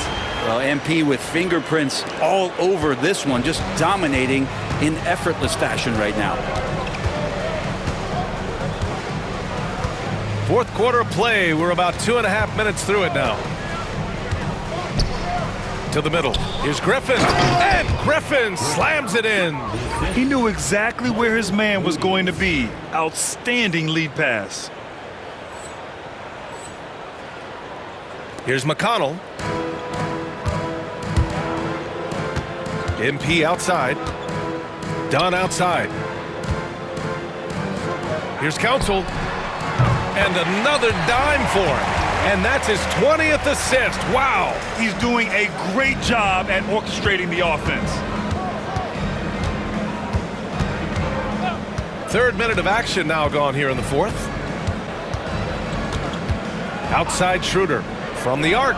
Well, MP with fingerprints all over this one, just dominating in effortless fashion right now. Fourth quarter of play. We're about 2.5 minutes through it now. To the middle. Here's Griffin. And Griffin slams it in. He knew exactly where his man was going to be. Outstanding lead pass. Here's McConnell. MP outside. Dunn outside. Here's Council. And another dime for him. And that's his 20th assist. Wow. He's doing a great job at orchestrating the offense. Third minute of action now gone here in the fourth. Outside Schroeder from the arc.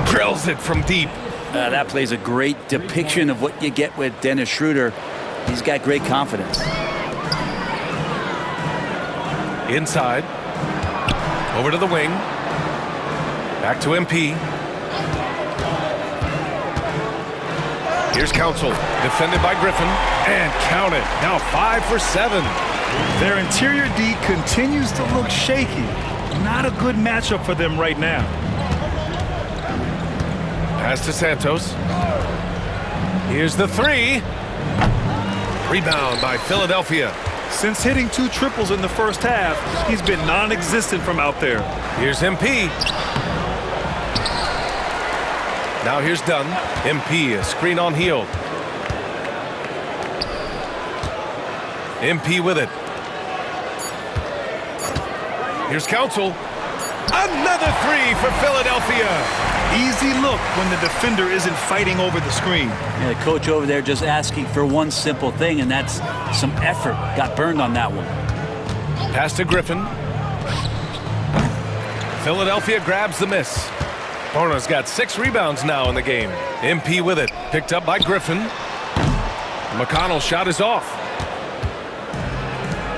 Drills it from deep. That plays a great depiction of what you get with Dennis Schroeder. He's got great confidence. Inside. Over to the wing. Back to MP. Here's Council. Defended by Griffin. And count it. Now 5 for 7. Their interior D continues to look shaky. Not a good matchup for them right now. Pass to Santos. Here's the three. Rebound by Philadelphia. Since hitting 2 triples in the first half, he's been non-existent from out there. Here's MP. Now here's Dunn. MP, a screen on Hield. MP with it. Here's Council. Another three for Philadelphia. Easy look when the defender isn't fighting over the screen. Yeah, the coach over there just asking for one simple thing, and that's some effort. Got burned on that one. Pass to Griffin. Philadelphia grabs the miss. Bona's got 6 rebounds now in the game. MP with it. Picked up by Griffin. McConnell's shot is off.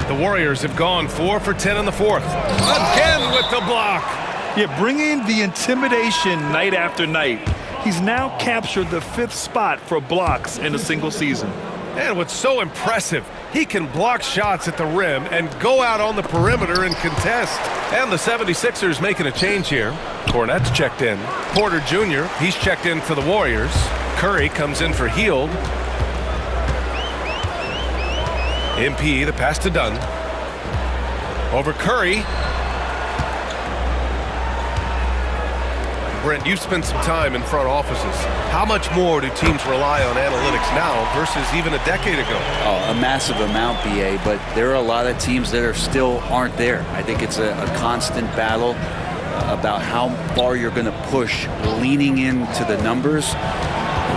The Warriors have gone 4 for 10 in the fourth. Again with the block. Yeah, bringing the intimidation night after night. He's now captured the 5th spot for blocks in a single season. And what's so impressive, he can block shots at the rim and go out on the perimeter and contest. And the 76ers making a change here. Cornette's checked in. Porter Jr., he's checked in for the Warriors. Curry comes in for Hield. MP, the pass to Dunn. Over Curry. Brent, you've spent some time in front offices. How much more do teams rely on analytics now versus even a decade ago? Oh, a massive amount, BA, but there are a lot of teams that still aren't there. I think it's a constant battle about how far you're going to push, leaning into the numbers.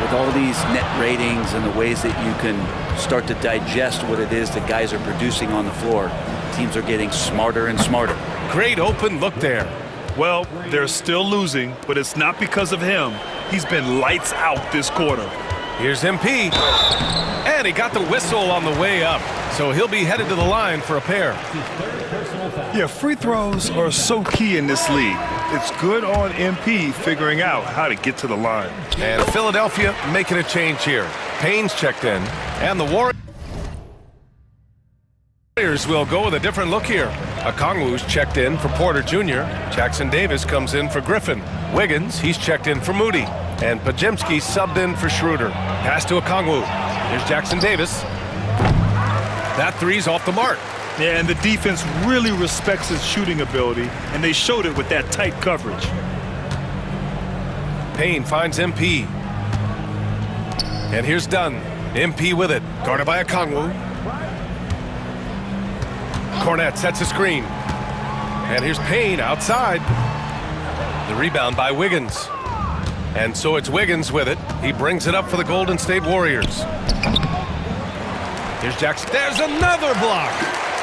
With all these net ratings and the ways that you can start to digest what it is that guys are producing on the floor, teams are getting smarter and smarter. Great open look there. Well, they're still losing, but it's not because of him. He's been lights out this quarter. Here's MP. And he got the whistle on the way up, so he'll be headed to the line for a pair. Yeah, free throws are so key in this league. It's good on MP figuring out how to get to the line. And Philadelphia making a change here. Payne's checked in, and the Warriors will go with a different look here. Okongwu's checked in for Porter Jr. Jackson Davis comes in for Griffin. Wiggins, he's checked in for Moody. And Pajemski subbed in for Schroeder. Pass to Okongwu. Here's Jackson Davis. That three's off the mark. Yeah, and the defense really respects his shooting ability, and they showed it with that tight coverage. Payne finds MP. And here's Dunn. MP with it, guarded by Okongwu. Cornette sets a screen. And here's Payne outside. The rebound by Wiggins. And so it's Wiggins with it. He brings it up for the Golden State Warriors. Here's Jackson. There's another block.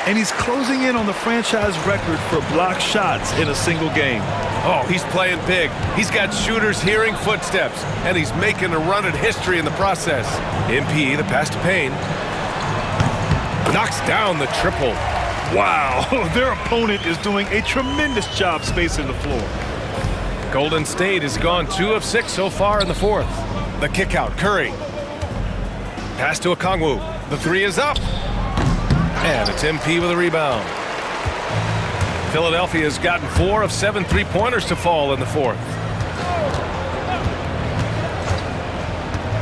And he's closing in on the franchise record for block shots in a single game. Oh, he's playing big. He's got shooters hearing footsteps, and he's making a run at history in the process. MP, the pass to Payne. Knocks down the triple. Wow, their opponent is doing a tremendous job spacing the floor. Golden State has gone 2 of 6 so far in the fourth. The kick out, Curry. Pass to Okongwu. The three is up. And it's MP with a rebound. Philadelphia has gotten 4 of 7 three-pointers to fall in the fourth.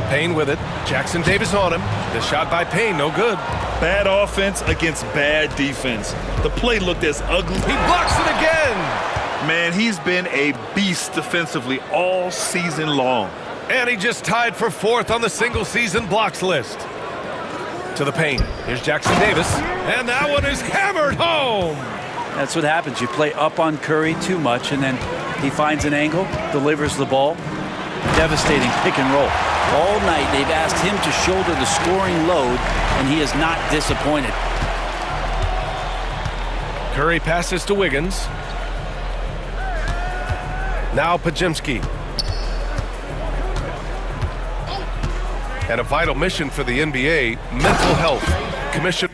Payne with it. Jackson Davis on him. The shot by Payne, no good. Bad offense against bad defense. The play looked as ugly. He blocks it again. Man, he's been a beast defensively all season long. And he just tied for 4th on the single-season blocks list. To the paint. Here's Jackson Davis. And that one is hammered home. That's what happens. You play up on Curry too much, and then he finds an angle, delivers the ball. Devastating pick and roll. All night they've asked him to shoulder the scoring load, and he is not disappointed. Curry passes to Wiggins. Now Pajemski. And a vital mission for the NBA, mental health. Commissioner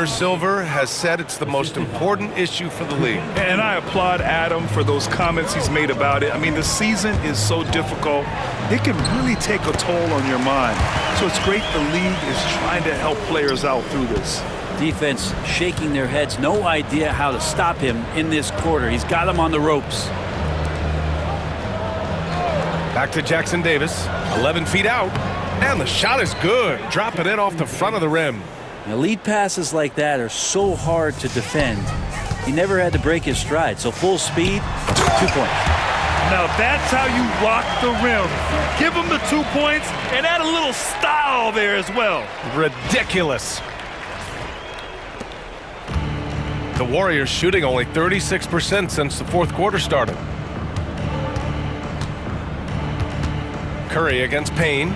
Silver has said it's the most important issue for the league. And I applaud Adam for those comments he's made about it. I mean, the season is so difficult. It can really take a toll on your mind. So it's great the league is trying to help players out through this. Defense shaking their heads, no idea how to stop him in this quarter. He's got him on the ropes. Back to Jackson Davis, 11 feet out, and the shot is good, dropping it off the front of the rim. Now, lead passes like that are so hard to defend. He never had to break his stride, so full speed, 2 points. Now that's how you rock the rim. Give him the 2 points and add a little style there as well. Ridiculous. The Warriors shooting only 36% since the fourth quarter started. Curry against Payne.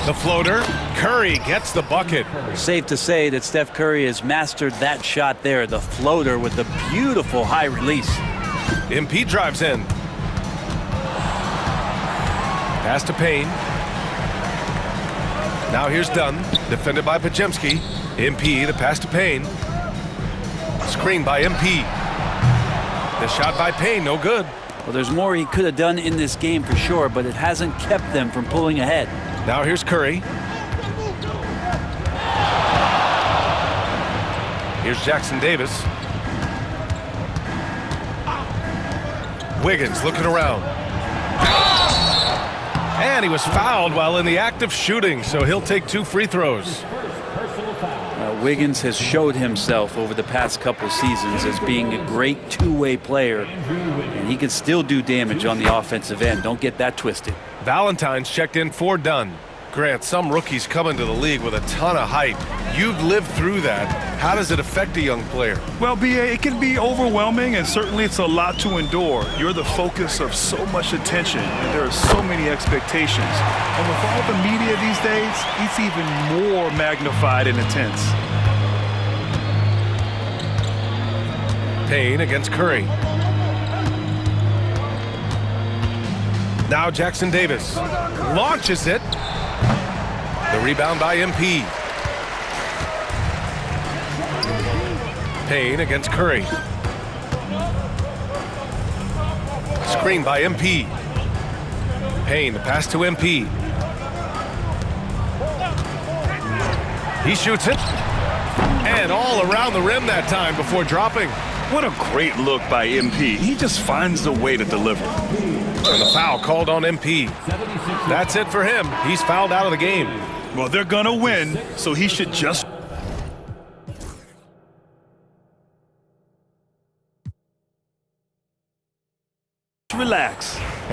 The floater. Curry gets the bucket. Safe to say that Steph Curry has mastered that shot there, the floater with the beautiful high release. MP drives in. Pass to Payne. Now here's Dunn, defended by Pajemski. MP, the pass to Payne. Screen by MP. The shot by Payne, no good. Well, there's more he could have done in this game for sure, but it hasn't kept them from pulling ahead. Now here's Curry. Here's Jackson Davis. Wiggins looking around. And he was fouled while in the act of shooting, so he'll take 2 free throws. Wiggins has showed himself over the past couple seasons as being a great two-way player, and he can still do damage on the offensive end. Don't get that twisted. Valentine's checked in for Dunn. Grant, some rookies come into the league with a ton of hype. You've lived through that. How does it affect a young player? Well, B.A., it can be overwhelming, and certainly it's a lot to endure. You're the focus of so much attention, and there are so many expectations. And with all the media these days, it's even more magnified and intense. Payne against Curry. Now Jackson Davis launches it. The rebound by MP. Payne against Curry. Screen by MP. Payne, the pass to MP. He shoots it. And all around the rim that time before dropping. What a great look by MP. He just finds a way to deliver. And the foul called on MP. That's it for him. He's fouled out of the game. Well, they're gonna win, so he should just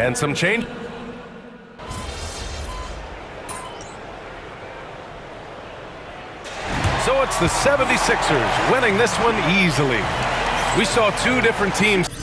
And some change. So it's the 76ers winning this one easily. We saw two different teams.